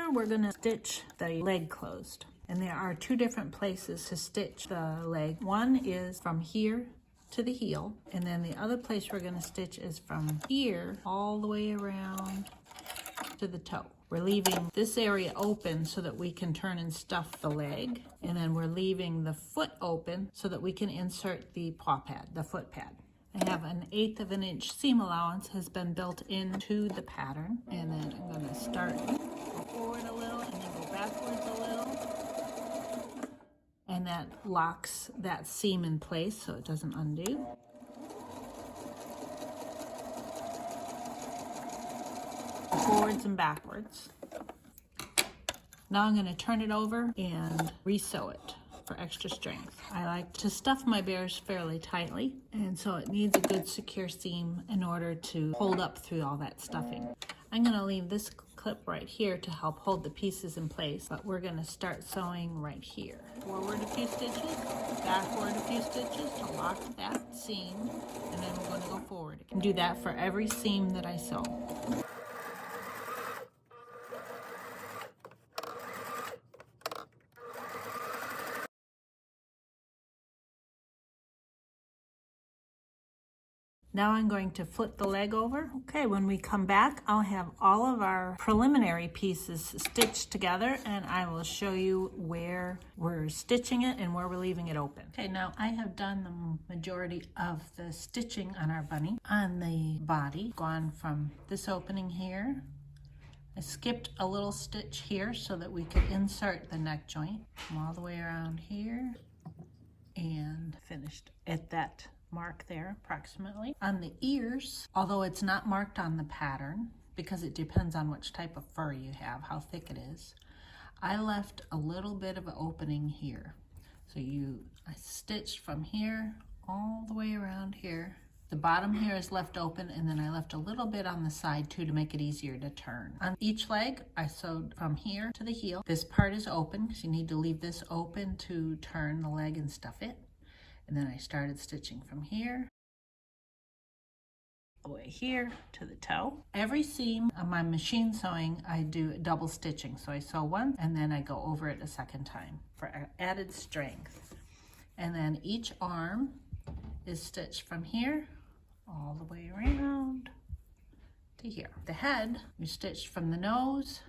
here we're gonna stitch the leg closed. And there are two different places to stitch the leg. One is from here to the heel, and then the other place we're gonna stitch is from here all the way around to the toe. We're leaving this area open so that we can turn and stuff the leg, and then we're leaving the foot open so that we can insert the paw pad, the foot pad. I have 1/8 of an inch seam allowance has been built into the pattern, and then I'm going to start go forward a little and then go backwards a little, and that locks that seam in place so it doesn't undo. Forwards and backwards. Now I'm going to turn it over and re-sew it for extra strength. I like to stuff my bears fairly tightly, and so it needs a good secure seam in order to hold up through all that stuffing. I'm going to leave this clip right here to help hold the pieces in place, but we're going to start sewing right here. Forward a few stitches, backward a few stitches to lock that seam, and then we're going to go forward. I can do that for every seam that I sew. Now I'm going to flip the leg over. Okay, when we come back, I'll have all of our preliminary pieces stitched together, and I will show you where we're stitching it and where we're leaving it open. Okay, now I have done the majority of the stitching on our bunny. On the body, gone from this opening here. I skipped a little stitch here so that we could insert the neck joint. Come all the way around here and finished at that mark there approximately. On the ears, although it's not marked on the pattern because it depends on which type of fur you have, how thick it is, I left a little bit of an opening here. So I stitched from here all the way around here. The bottom here is left open, and then I left a little bit on the side too to make it easier to turn. On each leg, I sewed from here to the heel. This part is open because you need to leave this open to turn the leg and stuff it. And then I started stitching from here, all the way here to the toe. Every seam on my machine sewing, I do double stitching. So I sew once and then I go over it a second time for added strength. And then each arm is stitched from here all the way around to here. The head, you stitched from the nose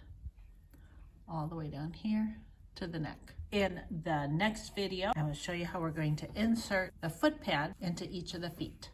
all the way down here to the neck. In the next video, I will show you how we're going to insert the foot pad into each of the feet.